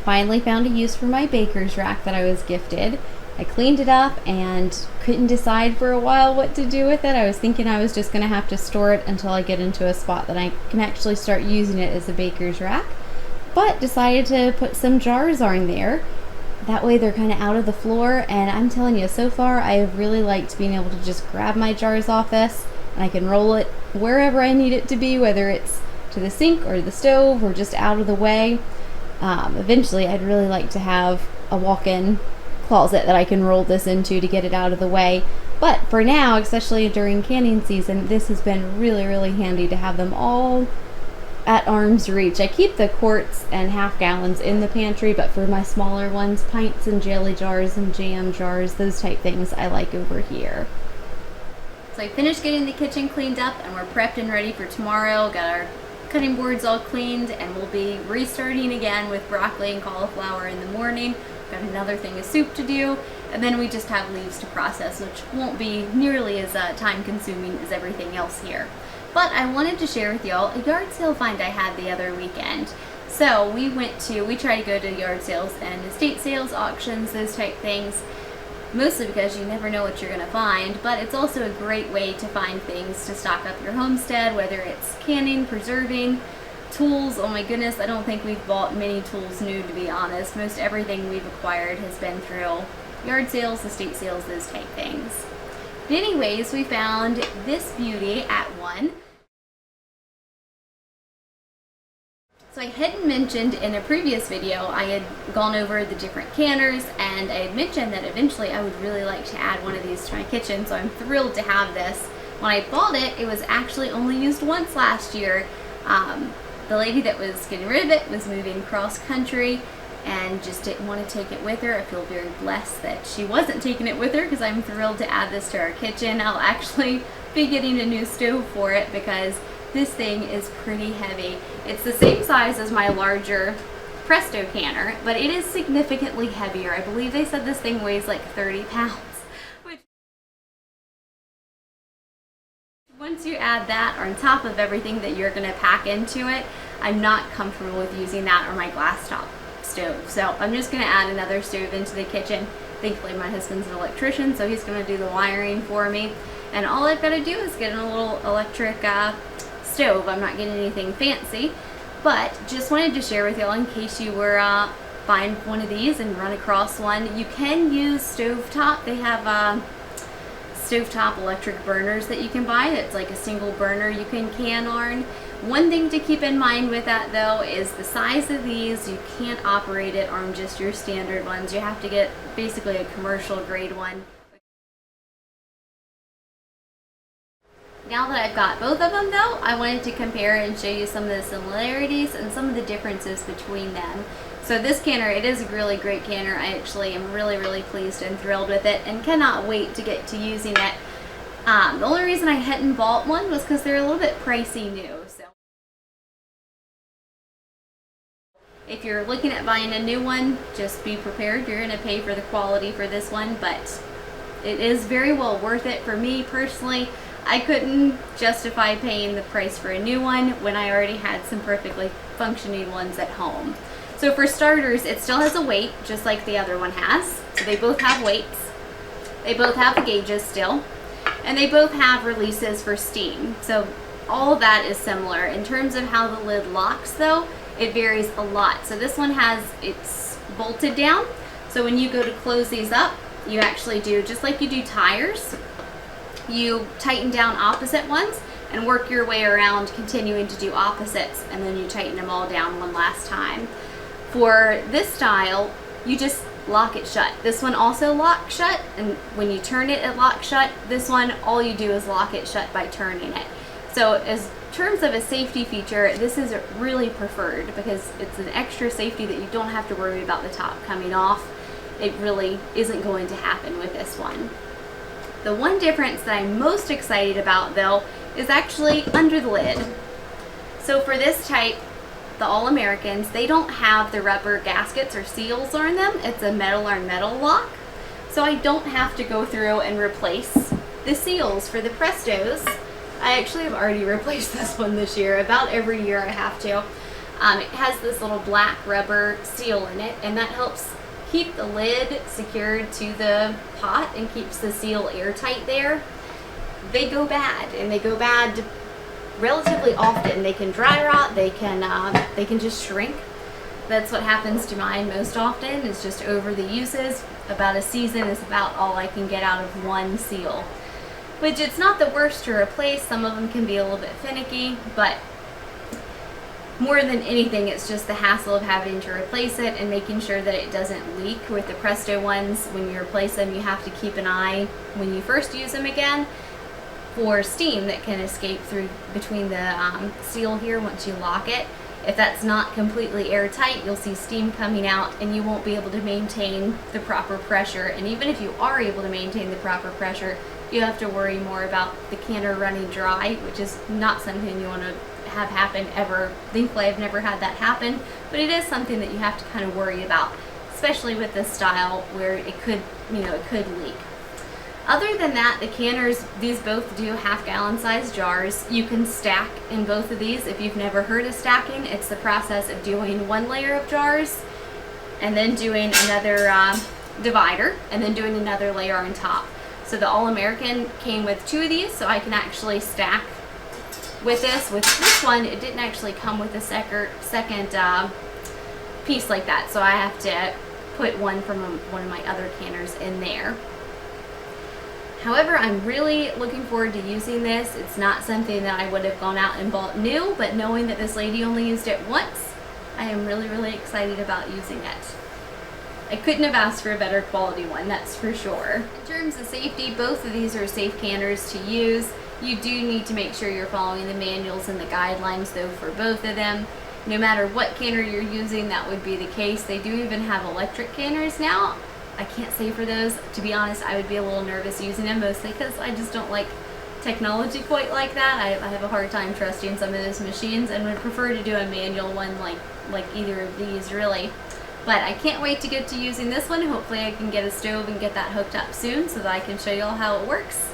finally found a use for my baker's rack that I was gifted. I cleaned it up and couldn't decide for a while what to do with it. I was thinking I was just going to have to store it until I get into a spot that I can actually start using it as a baker's rack, but decided to put some jars on there. That way they're kind of out of the floor, and I'm telling you, so far I have really liked being able to just grab my jars off this and I can roll it wherever I need it to be, whether it's to the sink or the stove or just out of the way. Eventually I'd really like to have a walk-in closet that I can roll this into to get it out of the way. But for now, especially during canning season, this has been really, really handy to have them all at arm's reach. I keep the quarts and half gallons in the pantry, but for my smaller ones, pints and jelly jars and jam jars, those type things, I like over here. So I finished getting the kitchen cleaned up and we're prepped and ready for tomorrow. Got our cutting boards all cleaned and we'll be restarting again with broccoli and cauliflower in the morning. Got another thing of soup to do, and then we just have leaves to process, which won't be nearly as time consuming as everything else here. But I wanted to share with y'all a yard sale find I had the other weekend. So we try to go to yard sales and estate sales, auctions, those type things, mostly because you never know what you're going to find, but it's also a great way to find things to stock up your homestead, whether it's canning, preserving, tools. Oh my goodness, I don't think we've bought many tools new, to be honest. Most everything we've acquired has been through yard sales, estate sales, those type things. But anyways, we found this beauty at one. So I hadn't mentioned in a previous video, I had gone over the different canners and I had mentioned that eventually I would really like to add one of these to my kitchen, so I'm thrilled to have this. When I bought it, it was actually only used once last year. The lady that was getting rid of it was moving cross country and just didn't want to take it with her. I feel very blessed that she wasn't taking it with her because I'm thrilled to add this to our kitchen. I'll actually be getting a new stove for it because this thing is pretty heavy. It's the same size as my larger Presto canner, but it is significantly heavier. I believe they said this thing weighs like 30 pounds. Once you add that on top of everything that you're going to pack into it, I'm not comfortable with using that on my glass top stove. So I'm just going to add another stove into the kitchen. Thankfully my husband's an electrician, so he's going to do the wiring for me. And all I've got to do is get in a little electric stove. I'm not getting anything fancy, but just wanted to share with y'all in case you were buying one of these and run across one. You can use stovetop. They have stovetop electric burners that you can buy. It's like a single burner you can can on. One thing to keep in mind with that though is the size of these. You can't operate it on just your standard ones. You have to get basically a commercial grade one. Now that I've got both of them though, I wanted to compare and show you some of the similarities and some of the differences between them. So this canner, it is a really great canner. I actually am really, really pleased and thrilled with it and cannot wait to get to using it. The only reason I hadn't bought one was because they're a little bit pricey new. So if you're looking at buying a new one, just be prepared. You're going to pay for the quality for this one, but it is very well worth it. For me personally, I couldn't justify paying the price for a new one when I already had some perfectly functioning ones at home. So for starters, it still has a weight, just like the other one has. So they both have weights. They both have the gauges still. And they both have releases for steam. So all of that is similar. In terms of how the lid locks though, it varies a lot. So this one it's bolted down. So when you go to close these up, you actually do, just like you do tires, you tighten down opposite ones and work your way around continuing to do opposites, and then you tighten them all down one last time. For this style, you just lock it shut. This one also locks shut, and when you turn it, it locks shut. This one, all you do is lock it shut by turning it. So as terms of a safety feature, this is really preferred because it's an extra safety that you don't have to worry about the top coming off. It really isn't going to happen with this one. The one difference that I'm most excited about though is actually under the lid. So for this type, the All-Americans, they don't have the rubber gaskets or seals on them. It's a metal on metal lock. So I don't have to go through and replace the seals. For the Prestos, I actually have already replaced this one this year. About every year I have to. It has this little black rubber seal in it, and that helps keep the lid secured to the pot and keeps the seal airtight there. They go bad, and they go bad relatively often. They can dry rot, they can just shrink. That's what happens to mine most often. It's just over the uses. About a season is about all I can get out of one seal, which it's not the worst to replace. Some of them can be a little bit finicky, but more than anything, it's just the hassle of having to replace it and making sure that it doesn't leak. With the Presto ones, when you replace them, you have to keep an eye when you first use them again for steam that can escape through between the seal here once you lock it. If that's not completely airtight, you'll see steam coming out and you won't be able to maintain the proper pressure. And even if you are able to maintain the proper pressure, you have to worry more about the canner running dry, which is not something you want to have happen ever. Thankfully, I've never had that happen, but it is something that you have to kind of worry about, especially with this style where it could, it could leak. Other than that, the canners, these both do half-gallon size jars. You can stack in both of these. If you've never heard of stacking, it's the process of doing one layer of jars and then doing another divider and then doing another layer on top. So the All-American came with 2 of these, so I can actually stack with this. With this one, it didn't actually come with a second piece like that, so I have to put one from one of my other canners in there. However, I'm really looking forward to using this. It's not something that I would have gone out and bought new, but knowing that this lady only used it once, I am really, really excited about using it. I couldn't have asked for a better quality one, that's for sure. In terms of safety, both of these are safe canners to use. You do need to make sure you're following the manuals and the guidelines though for both of them. No matter what canner you're using, that would be the case. They do even have electric canners now. I can't say for those. To be honest, I would be a little nervous using them, mostly because I just don't like technology quite like that. I have a hard time trusting some of those machines and would prefer to do a manual one like either of these really. But I can't wait to get to using this one. Hopefully I can get a stove and get that hooked up soon so that I can show you all how it works.